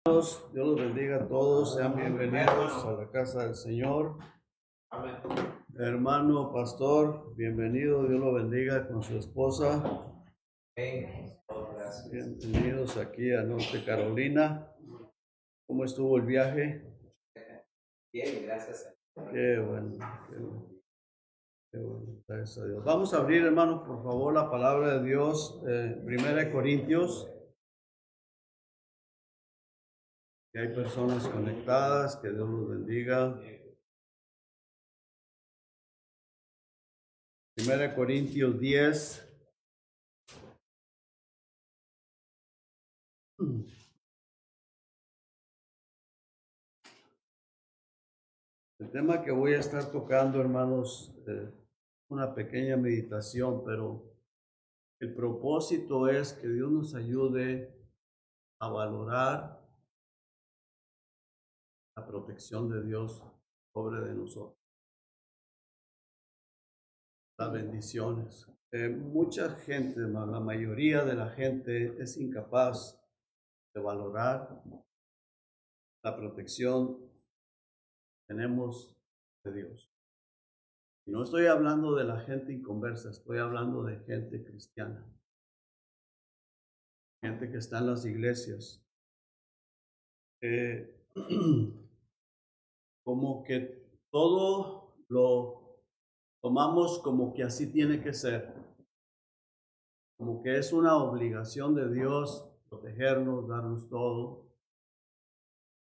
Dios los bendiga a todos, sean bienvenidos a la casa del Señor. Amén. Hermano pastor, bienvenido, Dios lo bendiga con su esposa. Bienvenidos aquí a Norte Carolina. ¿Cómo estuvo el viaje? Bien, gracias. Qué bueno, qué bueno. Qué bueno, gracias a Dios. Vamos a abrir, hermanos, por favor, la palabra de Dios, 1 Corintios. Que hay personas conectadas, que Dios los bendiga. 1 Corintios 10. El tema que voy a estar tocando, hermanos, una pequeña meditación, pero el propósito es que Dios nos ayude a valorar la protección de Dios sobre de nosotros, las bendiciones. Mucha gente, la mayoría de la gente es incapaz de valorar la protección que tenemos de Dios. Y no estoy hablando de la gente inconversa, estoy hablando de gente cristiana, gente que está en las iglesias. Como que todo lo tomamos como que así tiene que ser, como que es una obligación de Dios protegernos, darnos todo,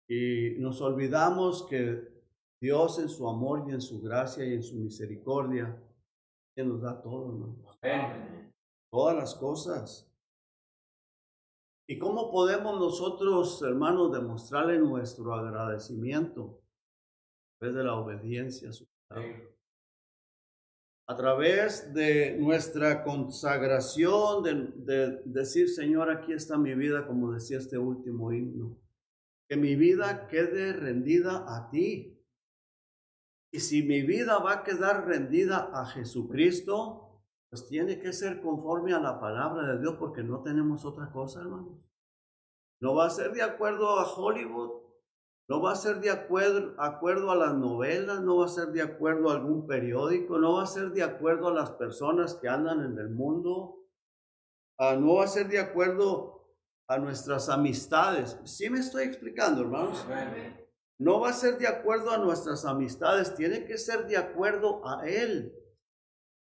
y nos olvidamos que Dios en su amor y en su gracia y en su misericordia, que nos da todo, ¿no? Todas las cosas. ¿Y cómo podemos nosotros, hermanos, demostrarle nuestro agradecimiento? A través de la obediencia a su palabra. A través de nuestra consagración, de decir, Señor, aquí está mi vida, como decía este último himno. Que mi vida quede rendida a ti. Y si mi vida va a quedar rendida a Jesucristo, pues tiene que ser conforme a la palabra de Dios, porque no tenemos otra cosa, hermanos. No va a ser de acuerdo a Hollywood, no va a ser de acuerdo a las novelas, no va a ser de acuerdo a algún periódico, no va a ser de acuerdo a las personas que andan en el mundo, no va a ser de acuerdo a nuestras amistades. ¿Sí me estoy explicando, hermanos? No va a ser de acuerdo a nuestras amistades, tiene que ser de acuerdo a Él.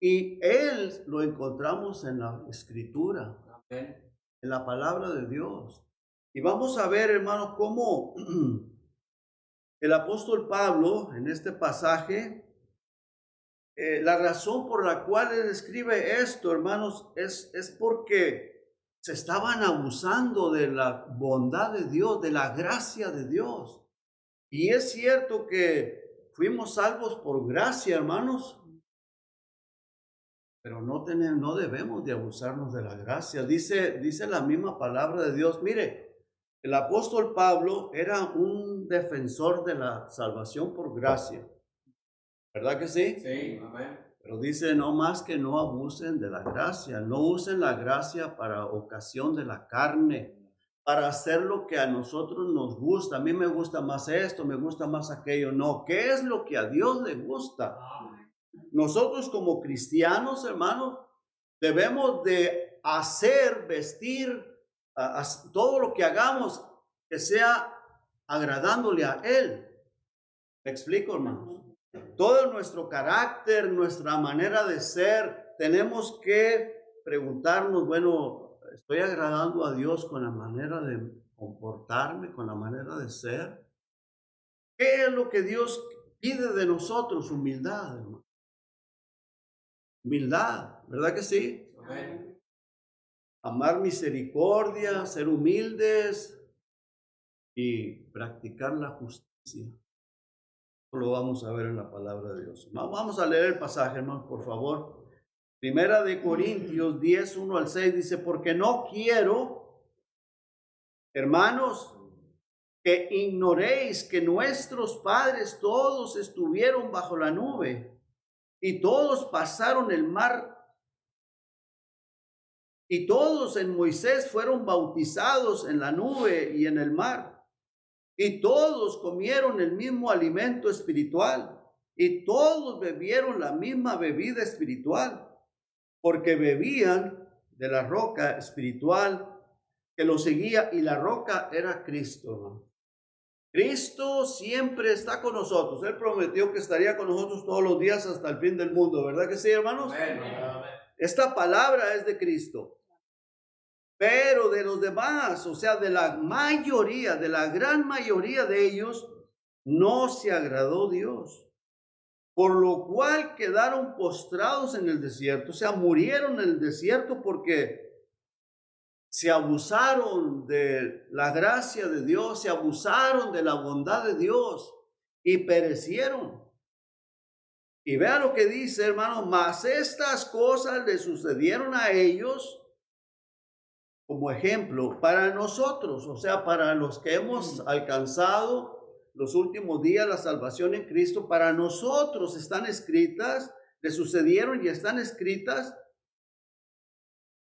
Y Él lo encontramos en la Escritura, en la palabra de Dios. Y vamos a ver, hermanos, cómo el apóstol Pablo, en este pasaje, la razón por la cual él escribe esto, hermanos, es porque se estaban abusando de la bondad de Dios, de la gracia de Dios. Y es cierto que fuimos salvos por gracia, hermanos, pero no debemos de abusarnos de la gracia. Dice la misma palabra de Dios. Mire, el apóstol Pablo era un defensor de la salvación por gracia. ¿Verdad que sí? Sí, amén. Pero dice, no más que no abusen de la gracia, no usen la gracia para ocasión de la carne, para hacer lo que a nosotros nos gusta. A mí me gusta más esto, me gusta más aquello. No, ¿qué es lo que a Dios le gusta? Nosotros como cristianos, hermanos, debemos de hacer, vestir, todo lo que hagamos que sea agradándole a Él. ¿Me explico, hermanos? Todo nuestro carácter, nuestra manera de ser, tenemos que preguntarnos, bueno, ¿estoy agradando a Dios con la manera de comportarme, con la manera de ser? ¿Qué es lo que Dios pide de nosotros? Humildad, hermano. Humildad, ¿verdad que sí? Amén. Amar misericordia, ser humildes y practicar la justicia. Lo vamos a ver en la palabra de Dios. Vamos a leer el pasaje, hermanos, por favor. 1 Corintios 10, 1 al 6 dice, porque no quiero, hermanos, que ignoréis que nuestros padres todos estuvieron bajo la nube y todos pasaron el mar y todos en Moisés fueron bautizados en la nube y en el mar. Y todos comieron el mismo alimento espiritual, y todos bebieron la misma bebida espiritual, porque bebían de la roca espiritual que los seguía, y la roca era Cristo, hermano. Cristo siempre está con nosotros. Él prometió que estaría con nosotros todos los días hasta el fin del mundo, ¿verdad que sí, hermanos? Amén. Esta palabra es de Cristo. Pero de los demás, o sea, de la mayoría, de la gran mayoría de ellos, no se agradó Dios. Por lo cual quedaron postrados en el desierto, o sea, murieron en el desierto porque se abusaron de la gracia de Dios, se abusaron de la bondad de Dios y perecieron. Y vea lo que dice, hermano, mas estas cosas le sucedieron a ellos como ejemplo para nosotros, o sea, para los que hemos alcanzado los últimos días la salvación en Cristo, para nosotros están escritas, le sucedieron y están escritas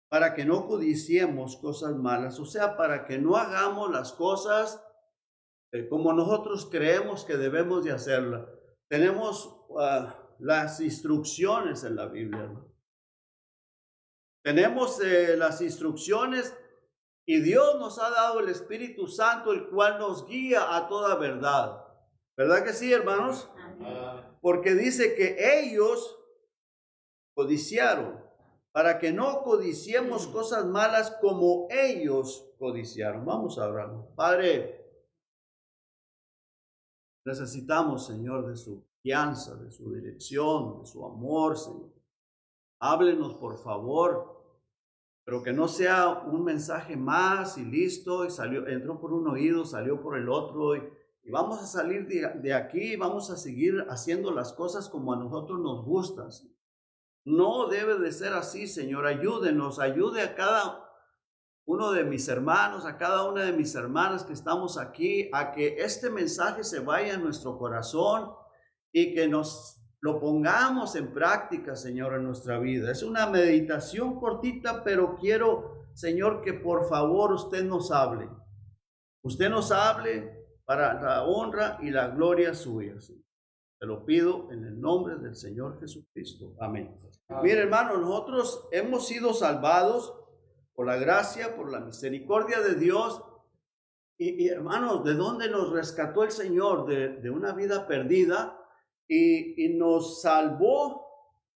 para que no codiciemos cosas malas, o sea, para que no hagamos las cosas como nosotros creemos que debemos de hacerlas. Tenemos las instrucciones en la Biblia, ¿no? Tenemos las instrucciones y Dios nos ha dado el Espíritu Santo, el cual nos guía a toda verdad. ¿Verdad que sí, hermanos? Porque dice que ellos codiciaron, para que no codiciemos cosas malas como ellos codiciaron. Vamos a orar. Padre, necesitamos, Señor, de su guianza, de su dirección, de su amor, Señor. Háblenos, por favor, pero que no sea un mensaje más y listo, y entró por un oído, salió por el otro, y vamos a salir de aquí, vamos a seguir haciendo las cosas como a nosotros nos gustan. No debe de ser así, Señor. Ayúdenos, ayude a cada uno de mis hermanos, a cada una de mis hermanas que estamos aquí, a que este mensaje se vaya a nuestro corazón y que nos lo pongamos en práctica, Señor, en nuestra vida. Es una meditación cortita, pero quiero, Señor, que por favor usted nos hable. Usted nos hable para la honra y la gloria suya, Señor. Te lo pido en el nombre del Señor Jesucristo. Amén. Mire, hermano, nosotros hemos sido salvados por la gracia, por la misericordia de Dios. Y hermanos, ¿de dónde nos rescató el Señor? De una vida perdida y nos salvó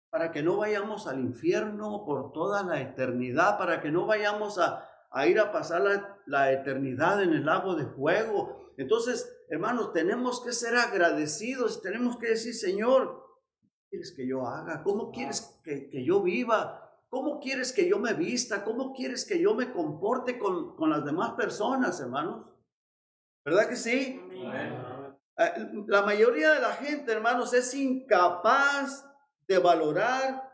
para que no vayamos al infierno por toda la eternidad, para que no vayamos a ir a pasar la eternidad en el lago de fuego. Entonces, hermanos, tenemos que ser agradecidos, tenemos que decir, Señor, ¿qué quieres que yo haga? ¿Cómo quieres que yo viva? ¿Cómo quieres que yo me vista? ¿Cómo quieres que yo me comporte con las demás personas, hermanos? ¿Verdad que sí? Amén. La mayoría de la gente, hermanos, es incapaz de valorar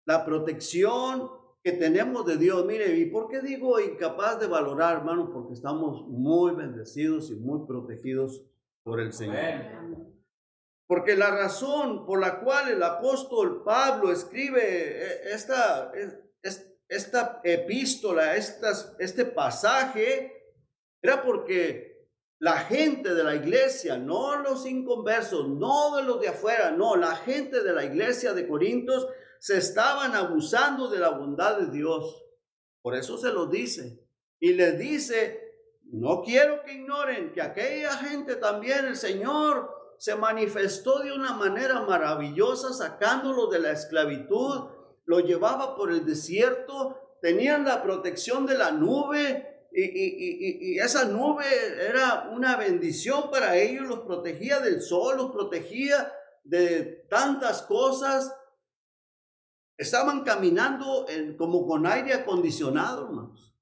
la protección que tenemos de Dios. Mire, ¿y por qué digo incapaz de valorar, hermanos? Porque estamos muy bendecidos y muy protegidos por el Señor. Amén. Porque la razón por la cual el apóstol Pablo escribe esta epístola, este pasaje, era porque la gente de la iglesia, no los inconversos, no de los de afuera, no, la gente de la iglesia de Corintios se estaban abusando de la bondad de Dios. Por eso se los dice. Y les dice, no quiero que ignoren que aquella gente también, el Señor se manifestó de una manera maravillosa, sacándolos de la esclavitud, lo llevaba por el desierto, tenían la protección de la nube, y esa nube era una bendición para ellos, los protegía del sol, los protegía de tantas cosas. Estaban caminando como con aire acondicionado, hermanos,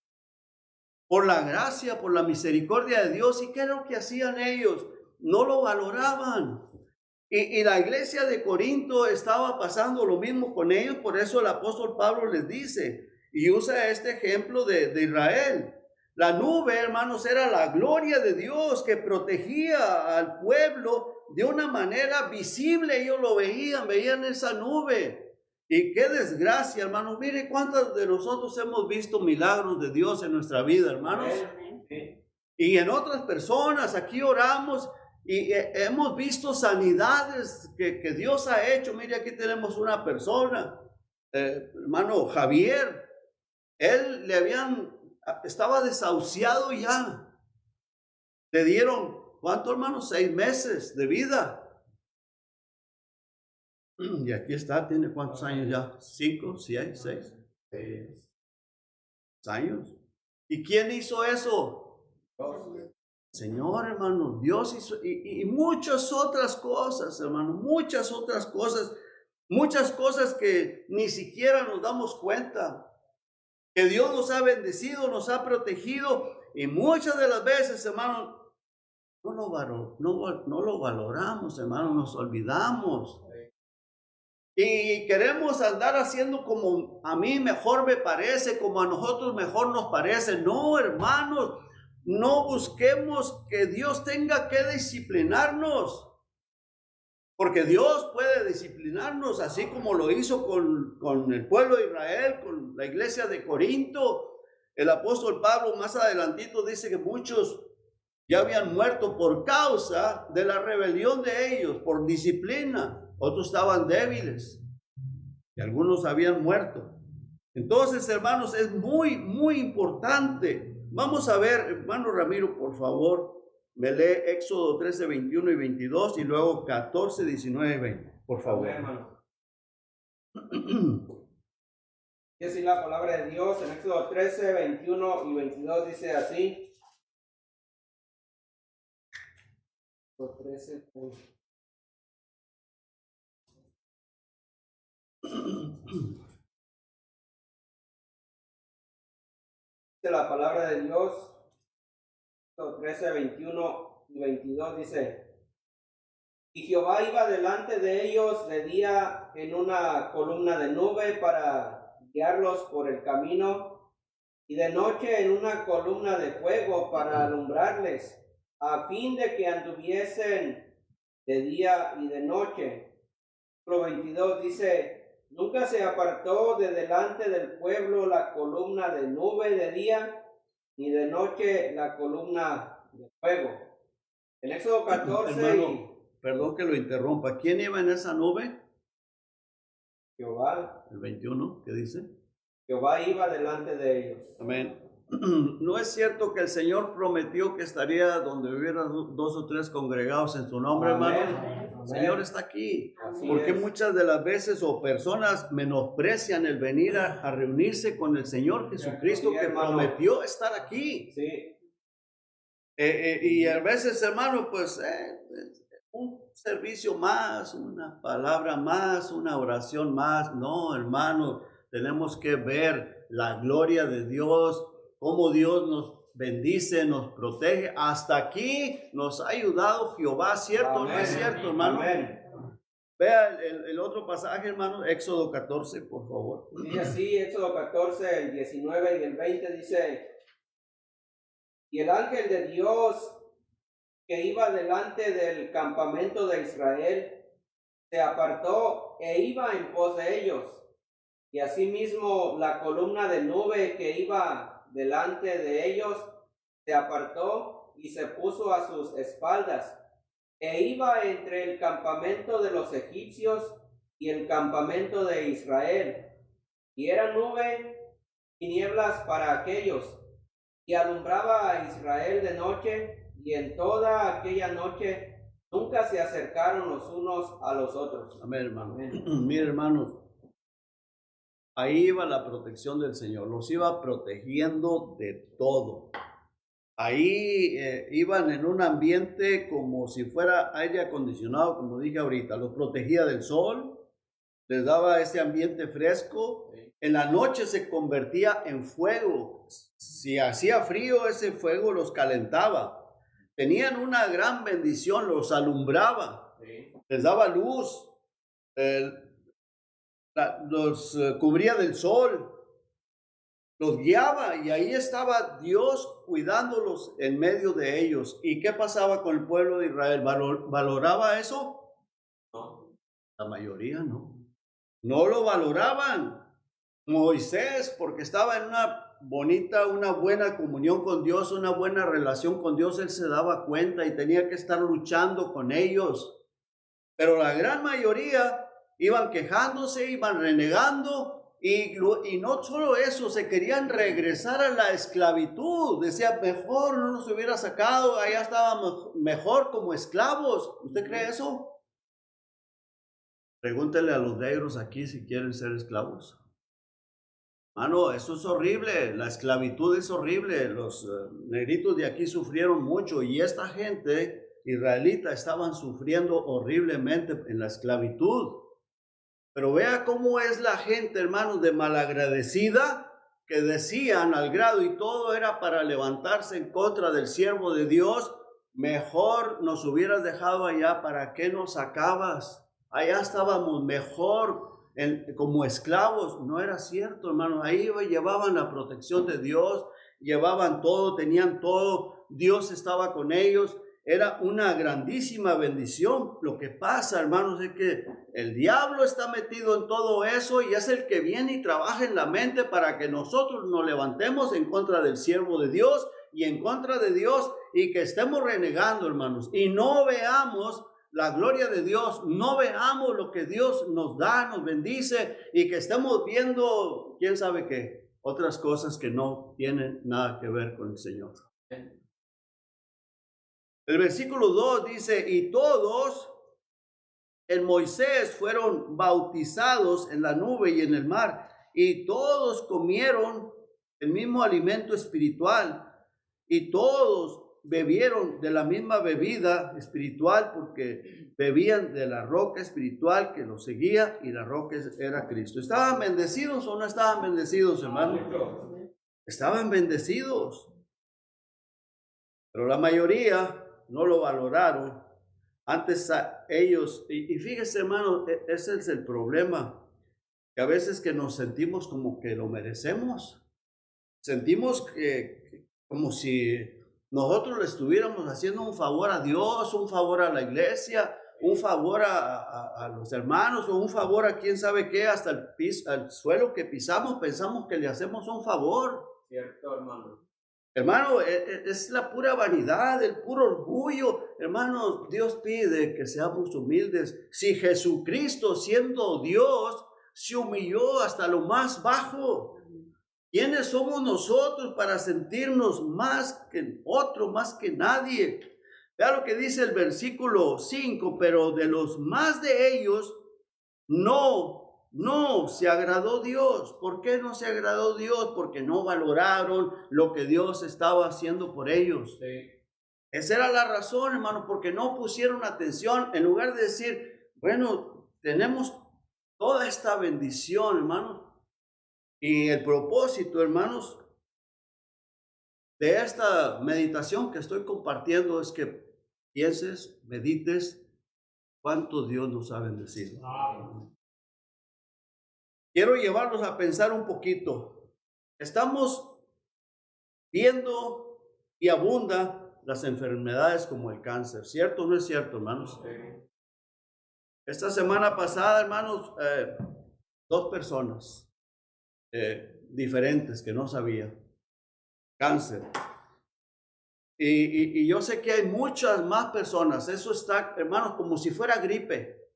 por la gracia, por la misericordia de Dios. ¿Y qué es lo que hacían ellos? No lo valoraban. Y la iglesia de Corinto estaba pasando lo mismo con ellos. Por eso el apóstol Pablo les dice, y usa este ejemplo de Israel. La nube, hermanos, era la gloria de Dios que protegía al pueblo de una manera visible. Ellos lo veían esa nube. Y qué desgracia, hermanos. Mire cuántos de nosotros hemos visto milagros de Dios en nuestra vida, hermanos. y en otras personas. Aquí oramos y hemos visto sanidades que Dios ha hecho. Mire, aquí tenemos una persona, hermano Javier. Él estaba desahuciado ya. Le dieron, ¿cuánto, hermano? 6 meses de vida. Y aquí está, ¿tiene cuántos años ya? 5, 6 años. ¿Y quién hizo eso? Señor, hermano, Dios hizo, y muchas otras cosas, hermano, muchas otras cosas que ni siquiera nos damos cuenta. Que Dios nos ha bendecido, nos ha protegido, y muchas de las veces, hermano, no lo valoramos, hermano, nos olvidamos. Y queremos andar haciendo como a mí mejor me parece, como a nosotros mejor nos parece. No, hermanos, no busquemos que Dios tenga que disciplinarnos. Porque Dios puede disciplinarnos así como lo hizo con el pueblo de Israel, con la iglesia de Corinto. El apóstol Pablo más adelantito dice que muchos ya habían muerto por causa de la rebelión de ellos, por disciplina. Otros estaban débiles y algunos habían muerto. Entonces, hermanos, es muy, muy importante. Vamos a ver, hermano Ramiro, por favor. Me lee Éxodo 13, 21 y 22 y luego 14, 19 y 20. Por favor. Hermano. Dice la palabra de Dios en Éxodo 13, 21 y 22. Dice así. 13, dice la palabra de Dios. 13, 21 y 22 dice: y Jehová iba delante de ellos de día en una columna de nube para guiarlos por el camino, y de noche en una columna de fuego para alumbrarles, a fin de que anduviesen de día y de noche. Versículo 22 dice: nunca se apartó de delante del pueblo la columna de nube de día, ni de noche la columna de fuego. En Éxodo 14. Hermano, perdón que lo interrumpa. ¿Quién iba en esa nube? Jehová. El 21, ¿qué dice? Jehová iba delante de ellos. Amén. No es cierto que el Señor prometió que estaría donde hubieran 2 o 3 congregados en su nombre, Amén. hermano. Amén. El Señor está aquí. Así porque es. muchas de las veces o personas menosprecian el venir a reunirse con el Señor Jesucristo, Sí, que hermano. prometió estar aquí. Sí. Y a veces, hermano, pues un servicio más, una palabra más, una oración más. No, hermano, tenemos que ver la gloria de Dios, cómo Dios nos bendice, nos protege. Hasta aquí nos ha ayudado Jehová, ¿cierto? Amén. ¿No es cierto, hermano? Amén. Vea el otro pasaje, hermano, Éxodo 14, por favor. Dice así, Éxodo 14, el 19 y el 20 dice: y el ángel de Dios que iba delante del campamento de Israel se apartó e iba en pos de ellos. Y asimismo la columna de nube que iba delante de ellos se apartó y se puso a sus espaldas, e iba entre el campamento de los egipcios y el campamento de Israel. Y era nube y nieblas para aquellos, y alumbraba a Israel de noche, y en toda aquella noche nunca se acercaron los unos a los otros. Amén, hermano. Amén. Mire, hermanos, ahí iba la protección del Señor, los iba protegiendo de todo. Ahí iban en un ambiente como si fuera aire acondicionado, como dije ahorita, los protegía del sol, les daba ese ambiente fresco. En la noche se convertía en fuego. Si hacía frío, ese fuego los calentaba. Tenían una gran bendición, los alumbraba, les daba luz, los cubría del sol, los guiaba, y ahí estaba Dios cuidándolos en medio de ellos. ¿Y qué pasaba con el pueblo de Israel? ¿Valoraba eso? No. La mayoría no. No lo valoraban. Moisés, porque estaba en una bonita, una buena comunión con Dios, una buena relación con Dios, él se daba cuenta y tenía que estar luchando con ellos. Pero la gran mayoría iban quejándose, iban renegando y no solo eso, se querían regresar a la esclavitud. Decía, mejor no nos hubiera sacado, allá estábamos mejor como esclavos. ¿Usted cree eso? Pregúntele a los negros aquí si quieren ser esclavos. Mano, eso es horrible, la esclavitud es horrible, los negritos de aquí sufrieron mucho y esta gente israelita estaban sufriendo horriblemente en la esclavitud. Pero vea cómo es la gente, hermanos, de malagradecida, que decían al grado y todo era para levantarse en contra del siervo de Dios. Mejor nos hubieras dejado allá, ¿para qué nos sacabas? Allá estábamos mejor como esclavos. No era cierto, hermanos. Ahí llevaban la protección de Dios, llevaban todo, tenían todo. Dios estaba con ellos. Era una grandísima bendición. Lo que pasa, hermanos, es que el diablo está metido en todo eso y es el que viene y trabaja en la mente para que nosotros nos levantemos en contra del siervo de Dios y en contra de Dios y que estemos renegando, hermanos, y no veamos la gloria de Dios, no veamos lo que Dios nos da, nos bendice y que estemos viendo, quién sabe qué, otras cosas que no tienen nada que ver con el Señor. El versículo 2 dice, y todos en Moisés fueron bautizados en la nube y en el mar, y todos comieron el mismo alimento espiritual, y todos bebieron de la misma bebida espiritual, porque bebían de la roca espiritual que los seguía, y la roca era Cristo. ¿Estaban bendecidos o no estaban bendecidos, hermano? Estaban bendecidos, pero la mayoría no lo valoraron. Antes ellos, y fíjese, hermano, ese es el problema, que a veces que nos sentimos como que lo merecemos, sentimos que como si nosotros le estuviéramos haciendo un favor a Dios, un favor a la iglesia, un favor a los hermanos, o un favor a quién sabe qué, hasta al suelo que pisamos, pensamos que le hacemos un favor. Cierto, hermano. Hermano, es la pura vanidad, el puro orgullo. Hermano, Dios pide que seamos humildes. Si Jesucristo, siendo Dios, se humilló hasta lo más bajo, ¿quiénes somos nosotros para sentirnos más que otro, más que nadie? Vea lo que dice el versículo 5, pero de los más de ellos no se agradó Dios. ¿Por qué no se agradó Dios? Porque no valoraron lo que Dios estaba haciendo por ellos. Sí. Esa era la razón, hermano, porque no pusieron atención. En lugar de decir, bueno, tenemos toda esta bendición, hermanos. Y el propósito, hermanos, de esta meditación que estoy compartiendo es que pienses, medites cuánto Dios nos ha bendecido. Quiero llevarlos a pensar un poquito. Estamos viendo y abunda las enfermedades como el cáncer, ¿cierto o no es cierto, hermanos? Esta semana pasada, hermanos, 2 personas diferentes que no sabía cáncer. Y yo sé que hay muchas más personas. Eso está, hermanos, como si fuera gripe.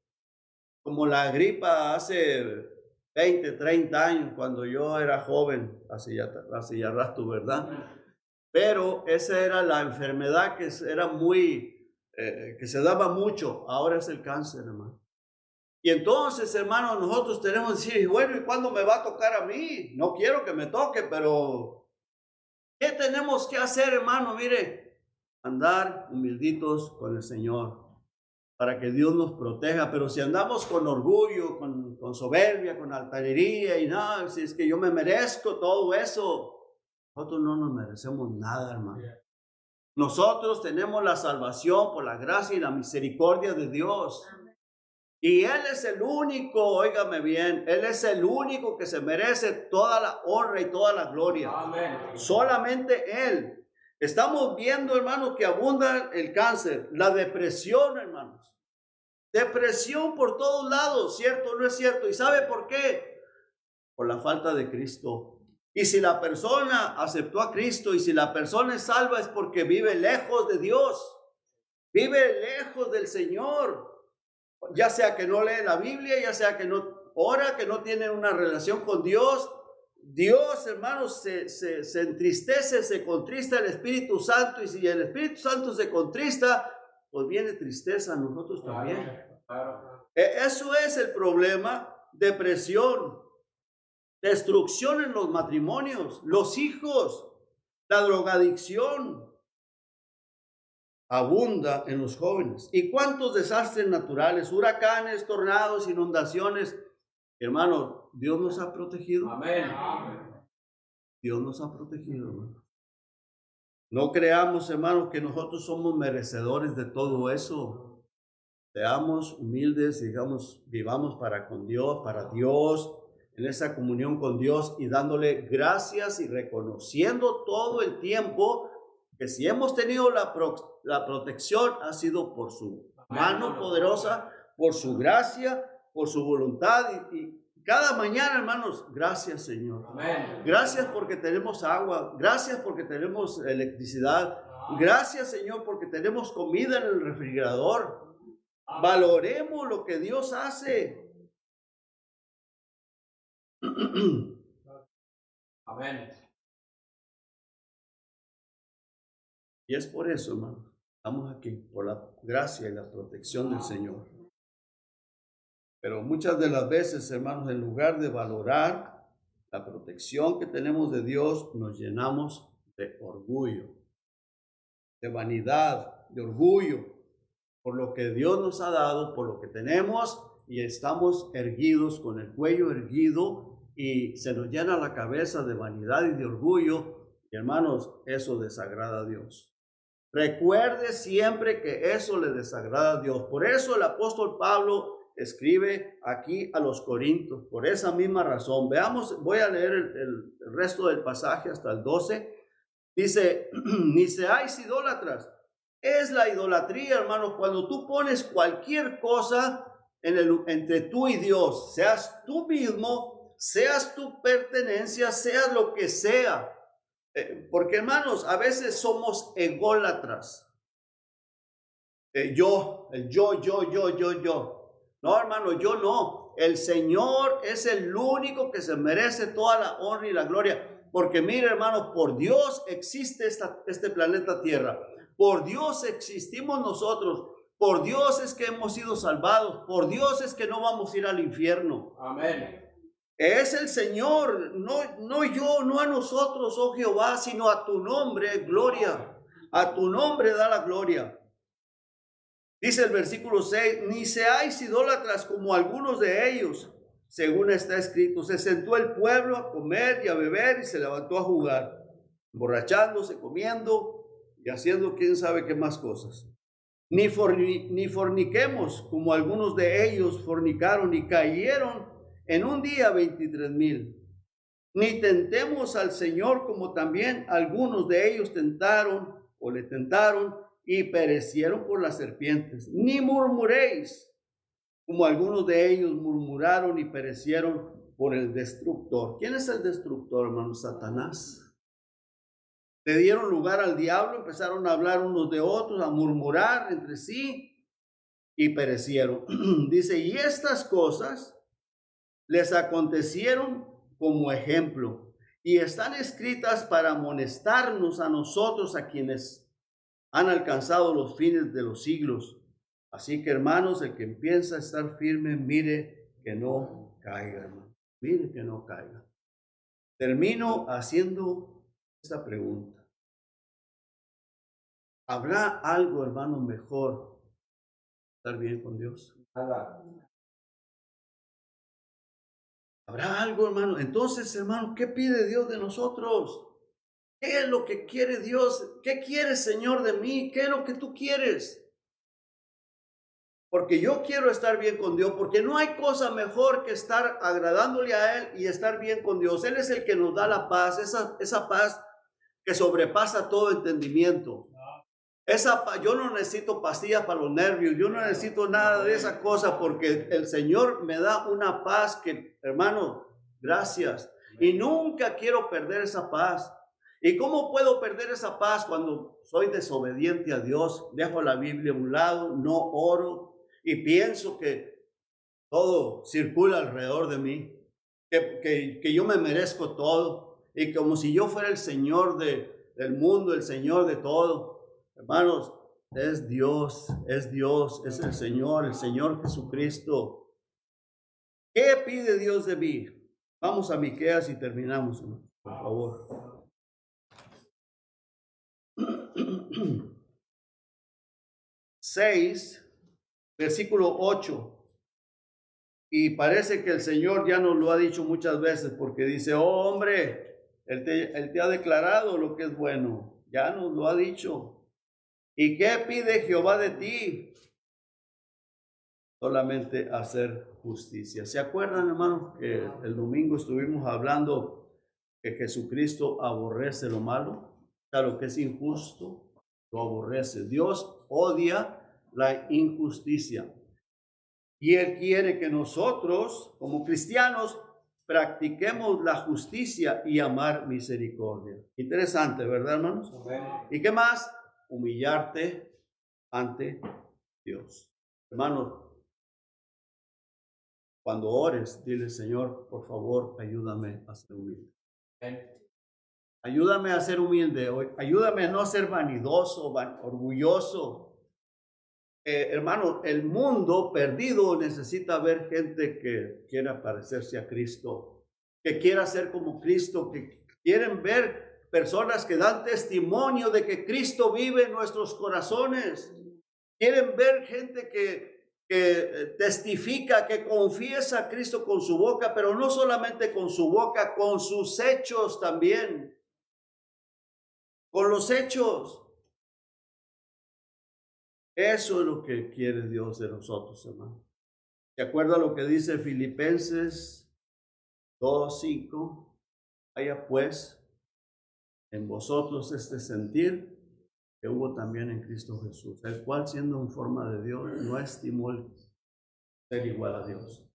Como la gripa hace 20, 30 años, cuando yo era joven, hace ya rato, ¿verdad? Pero esa era la enfermedad que era muy, que se daba mucho. Ahora es el cáncer, hermano. Y entonces, hermano, nosotros tenemos que decir, bueno, ¿y cuándo me va a tocar a mí? No quiero que me toque, pero ¿qué tenemos que hacer, hermano? Mire, andar humilditos con el Señor, para que Dios nos proteja. Pero si andamos con orgullo, con soberbia, con altanería, y no, si es que yo me merezco todo eso, nosotros no nos merecemos nada, hermano. Nosotros tenemos la salvación por la gracia y la misericordia de Dios. Y Él es el único, óigame bien, Él es el único que se merece toda la honra y toda la gloria. Amén. Solamente Él. Estamos viendo, hermanos, que abunda el cáncer, la depresión, hermanos. Depresión por todos lados, ¿cierto o no es cierto? ¿Y sabe por qué? Por la falta de Cristo. Y si la persona aceptó a Cristo y si la persona es salva es porque vive lejos de Dios, vive lejos del Señor. Ya sea que no lee la Biblia, ya sea que no ora, que no tiene una relación con Dios. Dios, hermanos, se entristece, se contrista el Espíritu Santo. Y si el Espíritu Santo se contrista, pues viene tristeza a nosotros también. Eso es el problema: depresión, destrucción en los matrimonios, los hijos, la drogadicción abunda en los jóvenes. ¿Y cuántos desastres naturales, huracanes, tornados, inundaciones? Hermano, Dios nos ha protegido. Amén. Dios nos ha protegido, hermano. No creamos, hermanos, que nosotros somos merecedores de todo eso. Seamos humildes, digamos, vivamos para con Dios, para Dios, en esa comunión con Dios y dándole gracias y reconociendo todo el tiempo que si hemos tenido la protección ha sido por su mano poderosa, por su gracia, por su voluntad. Y cada mañana, hermanos, gracias, Señor. Amén. Gracias porque tenemos agua, gracias porque tenemos electricidad, gracias, Señor, porque tenemos comida en el refrigerador. Valoremos lo que Dios hace. Amén. Y es por eso, hermanos, estamos aquí, por la gracia y la protección del Señor. Pero muchas de las veces, hermanos, en lugar de valorar la protección que tenemos de Dios, nos llenamos de orgullo, de vanidad, de orgullo, por lo que Dios nos ha dado, por lo que tenemos, y estamos erguidos, con el cuello erguido, y se nos llena la cabeza de vanidad y de orgullo. Y hermanos, eso desagrada a Dios. Recuerde siempre que eso le desagrada a Dios. Por eso el apóstol Pablo escribe aquí a los Corintios, por esa misma razón. Veamos, voy a leer el resto del pasaje hasta el 12. Dice, ni seáis idólatras. Es la idolatría, hermanos, cuando tú pones cualquier cosa entre tú y Dios, seas tú mismo, seas tu pertenencia, seas lo que sea. Porque, hermanos, a veces somos ególatras. Yo. No, hermano, yo no. El Señor es el único que se merece toda la honra y la gloria. Porque mire, hermano, por Dios existe este planeta Tierra. Por Dios existimos nosotros. Por Dios es que hemos sido salvados. Por Dios es que no vamos a ir al infierno. Amén. Es el Señor, no yo, no a nosotros, oh Jehová, sino a tu nombre, gloria. A tu nombre da la gloria. Dice el versículo 6, ni seáis idólatras como algunos de ellos, según está escrito. Se sentó el pueblo a comer y a beber y se levantó a jugar, emborrachándose, comiendo y haciendo quién sabe qué más cosas. Ni forniquemos como algunos de ellos fornicaron y cayeron en un día 23,000. Ni tentemos al Señor como también algunos de ellos tentaron o le tentaron y perecieron por las serpientes. Ni murmuréis como algunos de ellos murmuraron y perecieron por el destructor. ¿Quién es el destructor, hermano? Satanás. Le dieron lugar al diablo, empezaron a hablar unos de otros, a murmurar entre sí y perecieron. Dice, y estas cosas les acontecieron como ejemplo y están escritas para amonestarnos a nosotros, a quienes han alcanzado los fines de los siglos. Así que, hermanos, el que empieza a estar firme, mire que no caiga, hermano. Mire que no caiga. Termino haciendo esta pregunta. ¿Habrá algo, hermano, mejor estar bien con Dios? Nada. ¿Habrá algo, hermano? Entonces, hermano, ¿qué pide Dios de nosotros? ¿Qué es lo que quiere Dios? ¿Qué quiere, Señor, de mí? ¿Qué es lo que tú quieres? Porque yo quiero estar bien con Dios, porque no hay cosa mejor que estar agradándole a Él y estar bien con Dios. Él es el que nos da la paz, esa paz que sobrepasa todo entendimiento. Yo no necesito pastillas para los nervios, yo no necesito nada de esa cosa, porque el Señor me da una paz que, hermano, gracias. Y nunca quiero perder esa paz. ¿Y cómo puedo perder esa paz cuando soy desobediente a Dios? Dejo la Biblia a un lado, no oro y pienso que todo circula alrededor de mí, que yo me merezco todo y como si yo fuera el Señor del mundo, el Señor de todo. Hermanos, es Dios, es el Señor Jesucristo. ¿Qué pide Dios de mí? Vamos a Miqueas y terminamos, por favor. 6, versículo 8. Y parece que el Señor ya nos lo ha dicho muchas veces, porque dice, oh hombre, Él te ha declarado lo que es bueno, ya nos lo ha dicho. ¿Y qué pide Jehová de ti? Solamente hacer justicia. ¿Se acuerdan, hermanos, que el domingo estuvimos hablando que Jesucristo aborrece lo malo? O sea, lo que es injusto, lo aborrece. Dios odia la injusticia. Y Él quiere que nosotros, como cristianos, practiquemos la justicia y amar misericordia. Interesante, ¿verdad, hermanos? ¿Y qué más? Humillarte ante Dios. Hermanos, cuando ores, dile, Señor, por favor, ayúdame a ser humilde. Ayúdame a ser humilde. Ayúdame a no ser vanidoso, orgulloso. Hermano, el mundo perdido necesita ver gente que quiera parecerse a Cristo, que quiera ser como Cristo, que quieren ver personas que dan testimonio de que Cristo vive en nuestros corazones. Quieren ver gente que testifica, que confiesa a Cristo con su boca, pero no solamente con su boca, con sus hechos también. Con los hechos. Eso es lo que quiere Dios de nosotros, hermano. ¿De acuerdo a lo que dice Filipenses 2:5? Haya pues en vosotros este sentir que hubo también en Cristo Jesús, el cual siendo en forma de Dios, no estimó el ser igual a Dios,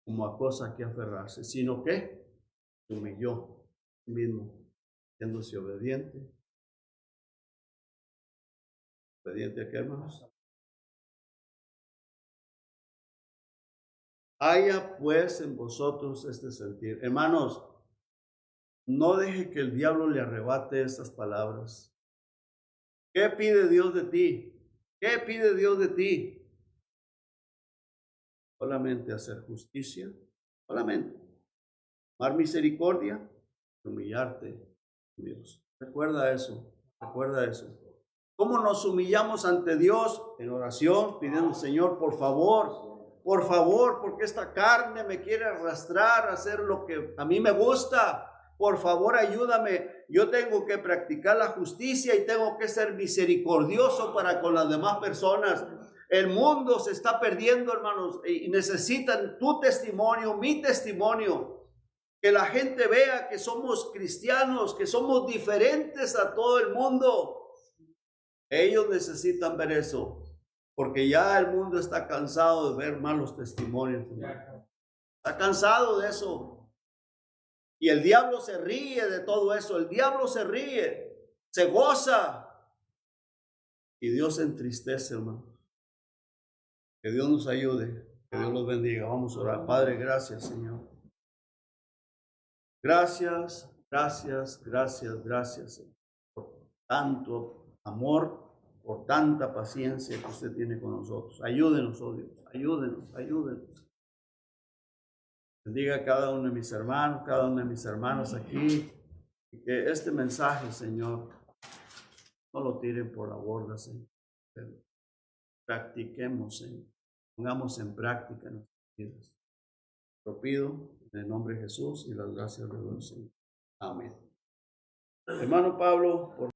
como a cosa que aferrarse, sino que se humilló mismo, siéndose obediente. ¿Obediente a qué, hermanos? Haya pues en vosotros este sentir. Hermanos, no deje que el diablo le arrebate estas palabras. ¿Qué pide Dios de ti? ¿Qué pide Dios de ti? Solamente hacer justicia, solamente amar misericordia, humillarte, Dios. Recuerda eso, recuerda eso. ¿Cómo nos humillamos ante Dios? En oración, pidiendo, Señor, por favor, porque esta carne me quiere arrastrar a hacer lo que a mí me gusta. Por favor, ayúdame. Yo tengo que practicar la justicia y tengo que ser misericordioso para con las demás personas. El mundo se está perdiendo, hermanos, y necesitan tu testimonio, mi testimonio. Que la gente vea que somos cristianos, que somos diferentes a todo el mundo. Ellos necesitan ver eso, porque ya el mundo está cansado de ver malos testimonios. Está cansado de eso. Y el diablo se ríe de todo eso. El diablo se ríe, se goza. Y Dios se entristece, hermano. Que Dios nos ayude, que Dios los bendiga. Vamos a orar. Padre, gracias, Señor. Gracias, gracias, gracias, gracias, Señor, por tanto amor, por tanta paciencia que usted tiene con nosotros. Ayúdenos, oh Dios, ayúdenos, ayúdenos. Bendiga a cada uno de mis hermanos, cada una de mis hermanas aquí, y que este mensaje, Señor, no lo tiren por la borda, Señor. Pero practiquemos, Señor. Pongamos en práctica nuestras vidas. Lo pido en el nombre de Jesús y las gracias de Dios, Señor. Amén. Hermano Pablo, por